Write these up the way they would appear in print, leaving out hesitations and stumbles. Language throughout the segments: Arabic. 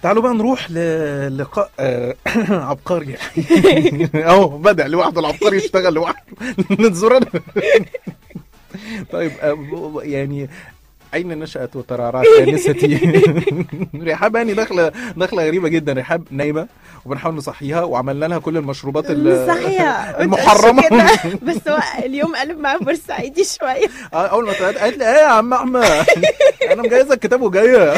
تعالوا بقى نروح للقاء عبقري. اهو بدأ لوحده العبقري يشتغل لوحده. نزورنا. طيب يعني أين نشأت وترعرعت آنستي؟ رحاب هاني داخلة غريبة جدا. رحاب نايمة وبنحاول نصحيها وعملنا لها كل المشروبات المحرمة. بس هو اليوم قلب معاه بورسعيدي شوية. أول ما قالت لي إيه يا عم أحمد، أنا مجهزة الكتاب وجاية.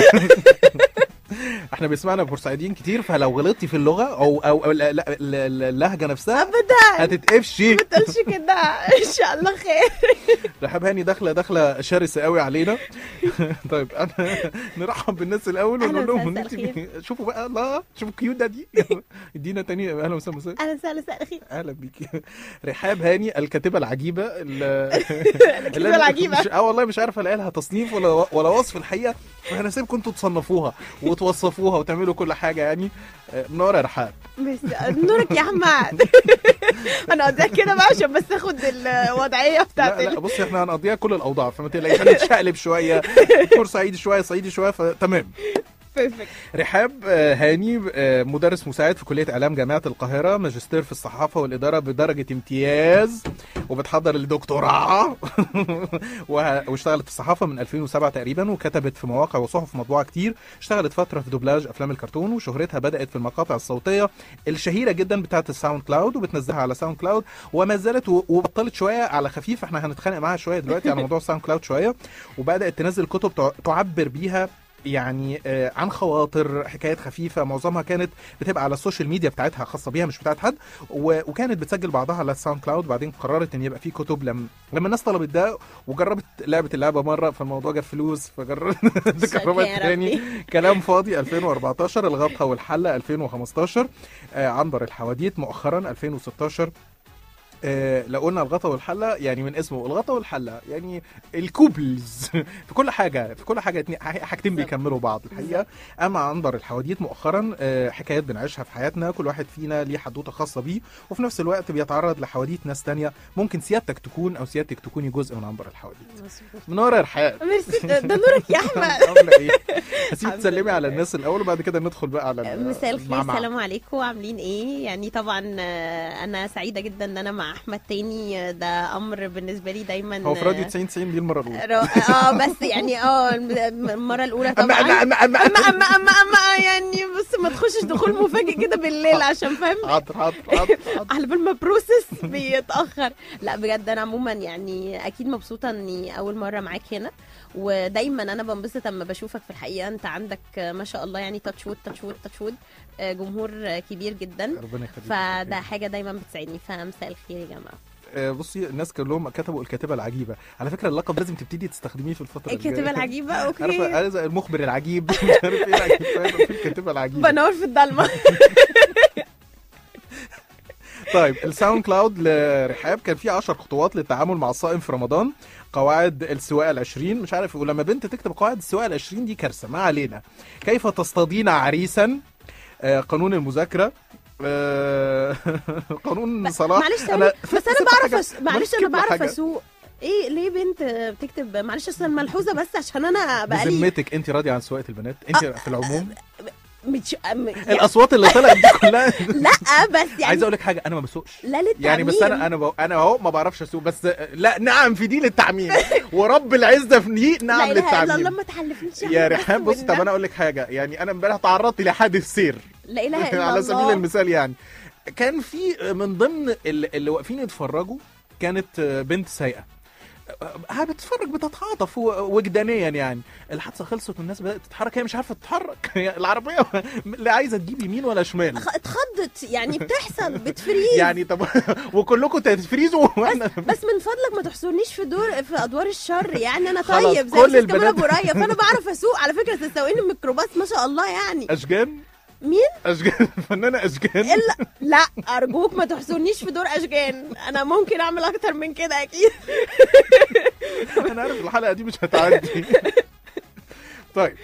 احنا بيسمعنا بورسعيديين كتير، فلو غلطتي في اللغه او اللهجه نفسها ابدا هتتقفشي. ما تقولش كده، ان شاء الله خير. رحاب هاني داخله شرسه قوي علينا. طيب انا نرحب بالناس الاول ونقول لهم شوفوا بقى، الله شوفوا الكيوت دي. ادينا تاني. اهلا وسهلا. اهلا وسهلا. اخي اهلا بيكي. رحاب هاني الكاتبه العجيبه. الكاتبه العجيبه. والله مش عارفه الاقي لها تصنيف ولا وصف الحقيقه، فانا سيبكم انتوا تصنفوها وتوصفوها وتعملوا كل حاجه يعني. منوره يا رحاب. نورك يا احمد. انا قضيها كده بقى عشان بس اخد الوضعيه بتاعت لا بصي احنا هنقضيها كل الاوضاع، فما تقلقيش. هنتشقلب شويه، بورسعيدي شويه، صعيدي شويه، فتمام. رحاب هاني مدرس مساعد في كلية إعلام جامعة القاهرة، ماجستير في الصحافة والإدارة بدرجة امتياز، وبتحضر الدكتوراه. واشتغلت في الصحافة من 2007 تقريبا، وكتبت في مواقع وصحف مطبوعة كتير. اشتغلت فترة في دوبلاج أفلام الكرتون، وشهرتها بدأت في المقاطع الصوتية الشهيرة جدا بتاعة الساوند كلاود، وبتنزلها على ساوند كلاود، وما زالت وبطلت شوية على خفيف. احنا هنتخانق معاها شوية دلوقتي على موضوع الساوند كلاود شوية. وبدأت تنزل كتب تعبر بيها يعني عن خواطر، حكايات خفيفه، معظمها كانت بتبقى على السوشيال ميديا بتاعتها خاصه بيها مش بتاعت حد، وكانت بتسجل بعضها على الساوند كلاود. بعدين قررت ان يبقى في كتب لما الناس طلبت ده، وجربت اللعبه مره، فالموضوع جاب فلوس فجربت تاني. كلام فاضي 2014، الغطا والحله 2015، عنبر الحواديت مؤخرا 2016. لو قلنا الغطا والحله يعني من اسمه الغطا والحله يعني الكوبلز. في كل حاجه حاجتين بيكملوا بعض الحقيقه. اما عنبر الحواديت مؤخرا حكايات بنعيشها في حياتنا، كل واحد فينا ليه حدوته خاصه بيه، وفي نفس الوقت بيتعرض لحواديت ناس تانية ممكن سيادتك تكوني جزء من عنبر الحواديت. منوره يا رحاب. ميرسي. ده نورك يا احمد. عامله ايه؟ هسيب تسلمي على الناس الاول وبعد كده ندخل بقى على مساء الخير. السلام عليكم، عاملين ايه؟ يعني طبعا انا سعيده جدا ان انا مع احمد تاني. ده امر بالنسبه لي دايما. هو في راديو 90 دي المره الاولى. بس يعني المره الاولى طبعا. أما يعني بس ما تخشش دخول مفاجئ كده بالليل عشان فاهم. حاضر على بال ما بروسس بيتاخر. لا بجد انا عموما يعني اكيد مبسوطه اني اول مره معاك هنا، ودايما انا بنبسط اما بشوفك في الحقيقه. انت عندك ما شاء الله يعني تاتش وود جمهور كبير جدا، فده حاجه دايما بتسعدني. فمساء الخير يا جماعه. بصي الناس كلهم كتبوا الكاتبه العجيبه. على فكره اللقب لازم تبتدي تستخدميه في الفتره الجايه. الكاتبه العجيبه اوكي. عارفه المخبر العجيب. مش عارف ايه العجيب، في الكاتبه العجيبه بنور في الضلمه. طيب الساوند كلاود لرحاب كان فيه 10 خطوات للتعامل مع الصائم في رمضان. قواعد السواقه ال20، مش عارف، ولما بنت تكتب قواعد السواقه ال20 دي كارثه، ما علينا. كيف تصطادين عريسا، قانون المذاكره، قانون صلاح. معلش بس انا بعرف اسوق. ايه ليه بنت بتكتب؟ معلش اصل الملحوظه بس عشان انا بقالي. بذمتك انت راضيه عن سواقه البنات؟ انت في العموم الاصوات اللي طلعت دي كلها. لا بس يعني عايز اقول لك حاجه، انا ما بسوقش لا للتعميم يعني، بس انا اهو ما بعرفش اسوق، بس لا نعم في دي للتعميم. ورب العزه في دي نعم للتعميم. لا ما تحلفنيش يا رحاب. بص طب انا اقول لك حاجه، يعني انا امبارح تعرضت لحادث سير. لا اله الا الله. على سبيل المثال يعني كان في من ضمن اللي واقفين يتفرجوا كانت بنت سايقه بتتفرج، بتتعاطف وجدانيا يعني. الحادثه خلصت والناس بدات تتحرك، هي مش عارفه تتحرك. العربيه لا عايزه تجيب يمين ولا شمال. اتخضت يعني، بتحصل بتفريز يعني. طب وكلكم تفريزوا بس من فضلك ما تحصرنيش في ادوار الشر يعني. انا طيب زي كمان ابو رايه، فانا بعرف اسوق على فكره. تسوقين الميكروباص ما شاء الله يعني. اشجان مين؟ اشجان فنانه اشجان. لا ارجوك ما تحصرنيش في دور اشجان، انا ممكن اعمل اكتر من كده اكيد. انا عارف الحلقه دي مش هتعدي. طيب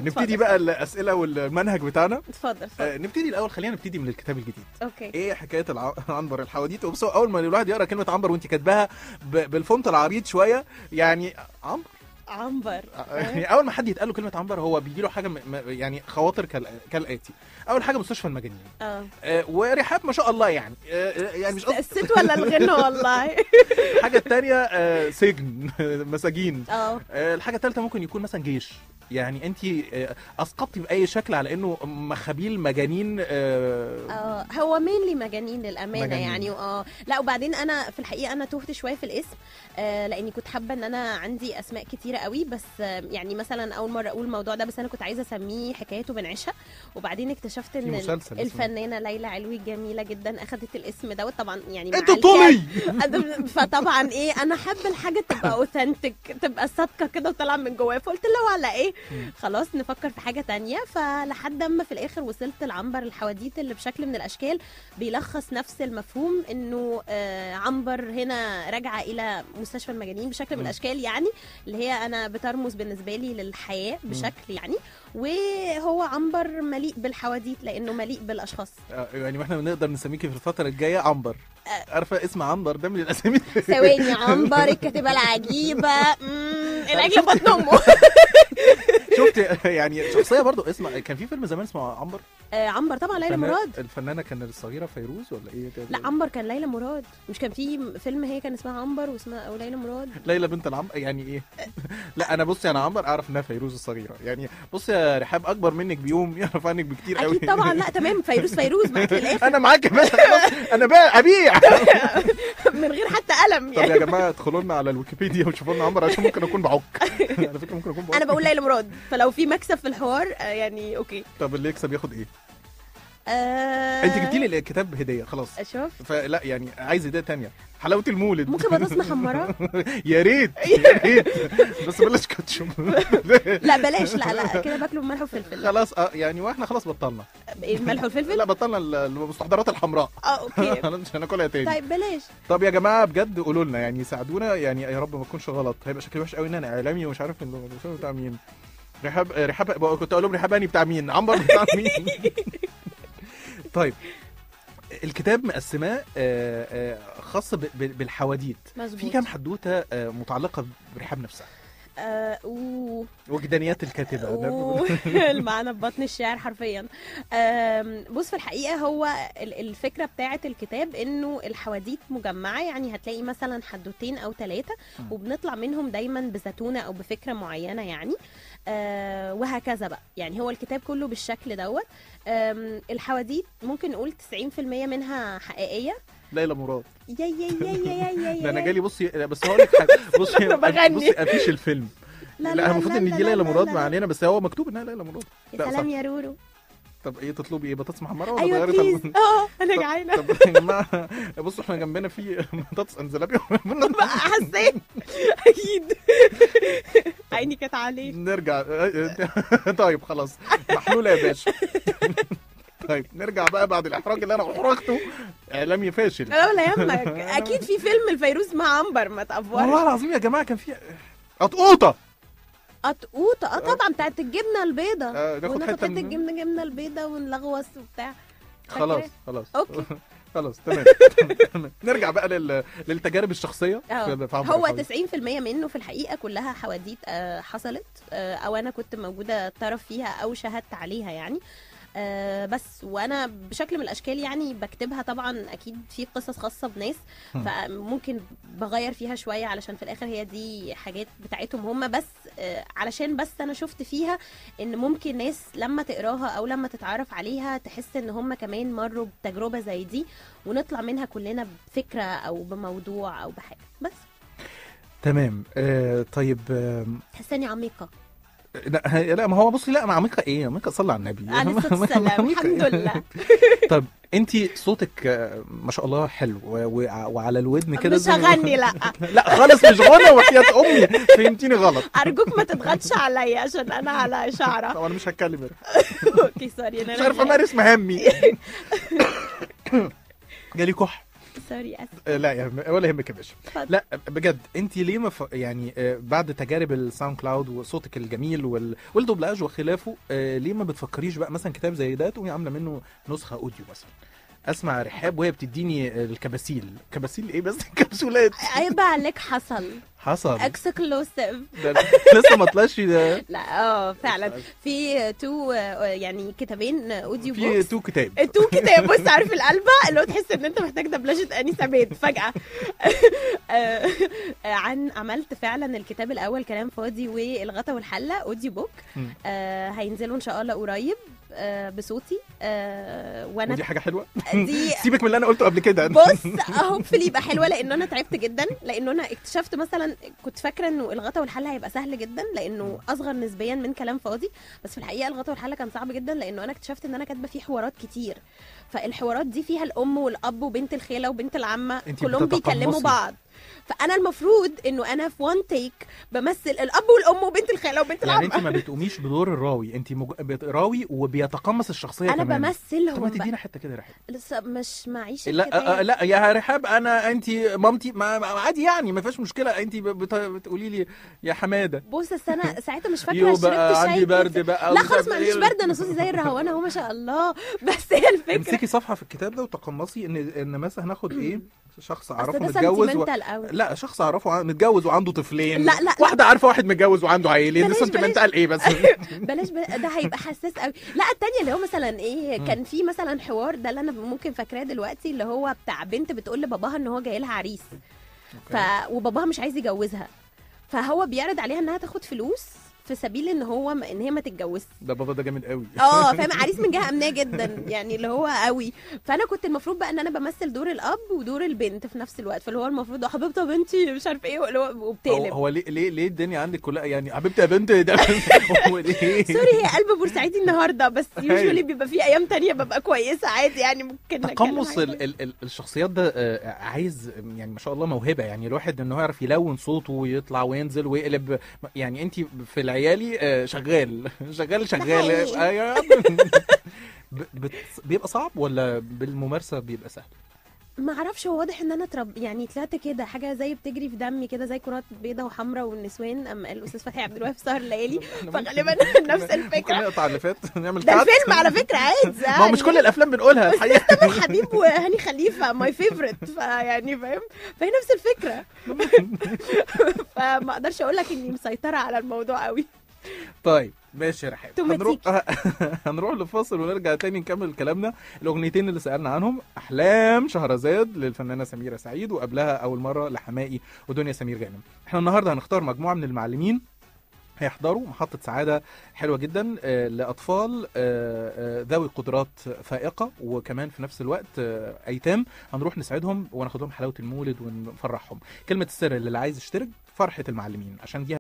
نبتدي بقى الاسئله والمنهج بتاعنا. اتفضل. نبتدي الاول، خلينا نبتدي من الكتاب الجديد. اوكي. ايه حكايه عنبر الحواديت؟ وبصوا اول ما الواحد يقرا كلمه عنبر وانت كاتباها بالفونت العريض شويه يعني، عنبر عنبر. يعني اول ما حد يتقال له كلمه عنبر هو بيجي له حاجه يعني خواطر كالاتي. اول حاجه مستشفى المجانين. ورحاب ما شاء الله يعني يعني مش الست ولا الغنى والله. الحاجه الثانيه سجن مساجين. الحاجه الثالثه ممكن يكون مثلا جيش. يعني انت اسقطتي باي شكل على انه مخابيل مجانين. هو مينلي مجانين للامانه مجانين. يعني لا وبعدين انا في الحقيقه انا تهت شويه في الاسم لاني كنت حابه ان انا عندي اسماء كتيره قوي، بس يعني مثلا اول مره اقول الموضوع ده، بس انا كنت عايزه اسميه حكايته بنعيشها، وبعدين اكتشفت ان الفنانه ليلى علوي جميله جدا اخذت الاسم دوت طبعا يعني مع طولي. فطبعا ايه انا حابه الحاجه تبقى اوثنتك، تبقى صادقه كده وطالعه من جوايا، فقلت له على ايه خلاص نفكر في حاجه تانية. فلحد اما في الاخر وصلت العنبر الحواديت اللي بشكل من الاشكال بيلخص نفس المفهوم، انه عنبر هنا راجعه الى مستشفى المجانين بشكل من الاشكال، يعني اللي هي انا بترمز بالنسبه لي للحياه بشكل يعني، وهو عنبر مليء بالحواديت لانه مليء بالاشخاص. يعني احنا بنقدر نسميكي في الفتره الجايه عنبر. عارفه اسم عنبر ده من الاسامي. ثواني، عنبر الكاتبه العجيبه العجله بطن امه. شفت يعني شخصيه برضو اسمها، كان في فيلم زمان اسمه عنبر. عنبر طبعا ليلى مراد. الفنانه كان الصغيره فيروز ولا ايه؟ لا عنبر كان ليلى مراد، مش كان في فيلم هي كان اسمها عنبر واسمها او ليلى مراد. ليلى بنت العنبر يعني ايه؟ لا انا بصي انا عنبر اعرف انها فيروز الصغيره، يعني بصي يا رحاب اكبر منك بيوم يعرف عنك بكتير قوي. اكيد طبعا. لا تمام، فيروز معاك للاخر. انا معاك بس انا بقى ابيع من غير حتى قلم يعني. طب يا جماعه ادخلوا لنا على الويكيبيديا وشوفوا لنا عنبر عشان ممكن اكون بعك. على فكره ممكن اكون بعك. انا بقول ليلى مراد، فلو في مكسب في الحوار يعني اوكي. طب اللي يكسب ياخد ايه؟ انت جبتي لي الكتاب هديه خلاص. اشوف فلا يعني عايز هديه ثانيه، حلاوه المولد. ممكن بطاطس محمره. يا ريت يا ريت بس بلاش كاتشب. لا بلاش، لا كده باكله بملح وفلفل. خلاص يعني واحنا خلاص بطلنا الملح والفلفل. لا بطلنا المستحضرات الحمراء. اوكي مش هناكلها تاني. طيب بلاش. طب يا جماعه بجد قولوا لنا يعني ساعدونا، يعني يا رب ما اكونش غلط، هيبقى شكلي وحش قوي ان انا اعلامي ومش عارف انه بتاع مين. رحاب كنت اقول لهم رحاباني بتاع مين، عنبر بتاع مين. طيب الكتاب مقسماه خاص بالحواديت. مزبوط. في كام حدوته متعلقه برحاب نفسها؟ وجدانيات الكاتبه. المعنى ببطن الشعر حرفيا. بص في الحقيقه هو الفكره بتاعه الكتاب انه الحواديت مجمعه، يعني هتلاقي مثلا حدوتين او 3 وبنطلع منهم دايما بزتونه او بفكره معينه يعني. وهكذا بقى، يعني هو الكتاب كله بالشكل دوت. الحواديت ممكن نقول 90% منها حقيقيه. ليلى مراد. يا انا جالي بصي بس هقول لك حاجه. بصي افيش الفيلم. لا المفروض ان دي ليلى مراد ما علينا، بس هو مكتوب انها ليلى مراد. يا سلام يا رورو. طب ايه تطلبي ايه؟ بطاطس محمره ولا ايوه بليز؟ انا جعانه. طب يا جماعه بصوا احنا جنبنا في بطاطس انزلابيا. حسيت اكيد عيني كانت عليه. نرجع. طيب خلاص محلوله يا باشا. طيب نرجع بقى بعد الاحراج اللي انا احرجته، اعلامي فاشل. لا ولا يهمك، اكيد في فيلم الفيروز مع عنبر ما تقفورش. والله العظيم يا جماعه كان في قطقوطه. طبعا بتاعت الجبنه البيضاء. ناخد حته الجبنه البيضاء ونلغوص وبتاع. خلاص اوكي خلاص تمام. نرجع بقى للتجارب الشخصيه. هو 90% منه في الحقيقه كلها حواديت حصلت، او انا كنت موجوده طرف فيها او شهدت عليها يعني. بس وانا بشكل من الاشكال يعني بكتبها طبعا اكيد في قصص خاصه بناس، فممكن بغير فيها شويه علشان في الاخر هي دي حاجات بتاعتهم هم بس، علشان بس انا شفت فيها ان ممكن ناس لما تقراها او لما تتعرف عليها تحس ان هم كمان مروا بتجربه زي دي، ونطلع منها كلنا بفكره او بموضوع او بحاجه بس. تمام. طيب تحسني عميقه. لا ما هو بصي، لا ما عميقه ايه، عميقه صلي على النبي. عليه الصلاه والسلام. الحمد لله. طب انتي صوتك ما شاء الله حلو وعلى الودن كده. مش هغني. لا خالص مش غنى وحياة امي، فهمتيني غلط. ارجوك ما تضغطش عليا عشان انا على اشعره. طب انا مش هتكلم. اوكي سوري انا مش عارفه امارس مهامي. جالي كح. سوري اسف. لا ولا يهمك يا باشا. لا بجد انت ليه يعني بعد تجارب الساوند كلاود وصوتك الجميل والدوبلاج وخلافه، ليه ما بتفكريش بقى مثلا كتاب زي ده تقومي عامله منه نسخه اوديو مثلا؟ اسمع رحاب وهي بتديني الكباسيل. كباسيل ايه بس؟ كبسولات. هيبقى عليك حصل اكسكلوسيف. لسه ما طلعش ده. لا فعلا في تو يعني كتابين اوديو بوكس، في 2 كتاب. 2 كتاب. بص عارف القلبه اللي هو تحس ان انت محتاج دبلجه انيسه بيت فجاه. عملت فعلا الكتاب الاول كلام فاضي والغطا والحله اوديو بوك، هينزلوا ان شاء الله قريب بصوتي. وانا ودي حاجه حلوه. دي سيبك من اللي انا قلته قبل كده. بص هوبفلي يبقى حلوه، لان انا تعبت جدا، لان انا اكتشفت مثلا كنت فاكره انه الغطا والحله هيبقى سهل جدا لانه اصغر نسبيا من كلام فاضي، بس في الحقيقه الغطا والحله كان صعب جدا، لانه انا اكتشفت ان انا كاتبه فيه حوارات كتير، فالحوارات دي فيها الام والاب وبنت الخاله وبنت العمه كلهم بيكلموا بعض، فانا المفروض انه انا في وان تيك بمثل الاب والام وبنت الخاله وبنت العمه. يعني انت ما بتقوميش بدور الراوي، انت راوي وبيتقمص الشخصيه انا كمان. بمثلهم. طب ما تدينا حته كده يا رحاب. لسه مش معيش لا لا يا رحاب، انت مامتي عادي يعني ما فيش مشكله، انت بتقولي لي يا حماده. بص انا ساعتها مش فاكره شربت شاي عندي برد بقى. لا خلاص ما عنديش برد، انا صوتي زي الرهوانه اهو ما شاء الله. بس هي الفكره امسكي صفحه في الكتاب ده وتقمصي ان مثلا هناخد ايه شخص اعرفه متجوز لا شخص اعرفه متجوز وعنده طفلين. لا واحده عارفه واحد متجوز وعنده عيلين. ده سنتيمنتال ايه بس. بلاش ده هيبقى حساس قوي. لا التانية اللي هو مثلا ايه كان في مثلا حوار ده اللي انا ممكن فاكراه دلوقتي، اللي هو بتاع بنت بتقول لباباها ان هو جاي لها عريس وباباها مش عايز يجوزها، فهو بيعرض عليها انها تاخد فلوس في سبيل ان هي ما تتجوزش. ده بابا ده جامد قوي. فاهم، عريس من جهه امنيه جدا يعني اللي هو قوي. فانا كنت المفروض بقى ان انا بمثل دور الاب ودور البنت في نفس الوقت، فاللي هو المفروض حبيبتي يا بنتي مش عارف ايه وبتقلب. هو ليه الدنيا عندك كلها يعني حبيبتي يا بنت ده. سوري هي قلب بورسعيدي النهارده، بس يوجوالي بيبقى في ايام تانية ببقى كويسه عادي يعني. ممكن تقمص الشخصيات ده عايز يعني ما شاء الله موهبه، يعني الواحد انه يعرف يلون صوته ويطلع وينزل ويقلب. يعني انت في العيالي شغال. بيبقى صعب ولا بالممارسه بيبقى سهل؟ ما اعرفش، هو واضح ان انا يعني طلعت كده حاجه زي بتجري في دمي كده، زي كرات بيضاء وحمراء والنسوان. اما الاستاذ فتحي عبد الوهاب في سهر الليالي، فغالبا نفس الفكره. ممكن نقطع اللي فات نعمل ده الفيلم على فكره عادي. ما هو مش كل الافلام بنقولها الحقيقه. تامر حبيب وهاني خليفه ماي فيفورت، فيعني فاهم، فهي نفس الفكره. فما اقدرش اقول لك اني مسيطره على الموضوع قوي. طيب ماشي يا رحاب، هنروح لفاصل ونرجع تاني نكمل كلامنا. الاغنيتين اللي سألنا عنهم احلام شهرزاد للفنانه سميره سعيد، وقبلها اول مره لحمائي ودنيا سمير غانم. احنا النهارده هنختار مجموعه من المعلمين هيحضروا محطة سعادة حلوة جدا لأطفال ذوي قدرات فائقة، وكمان في نفس الوقت أيتام. هنروح نسعدهم وناخدهم حلاوة المولد ونفرحهم. كلمة السر اللي عايز يشترك فرحة المعلمين، عشان دي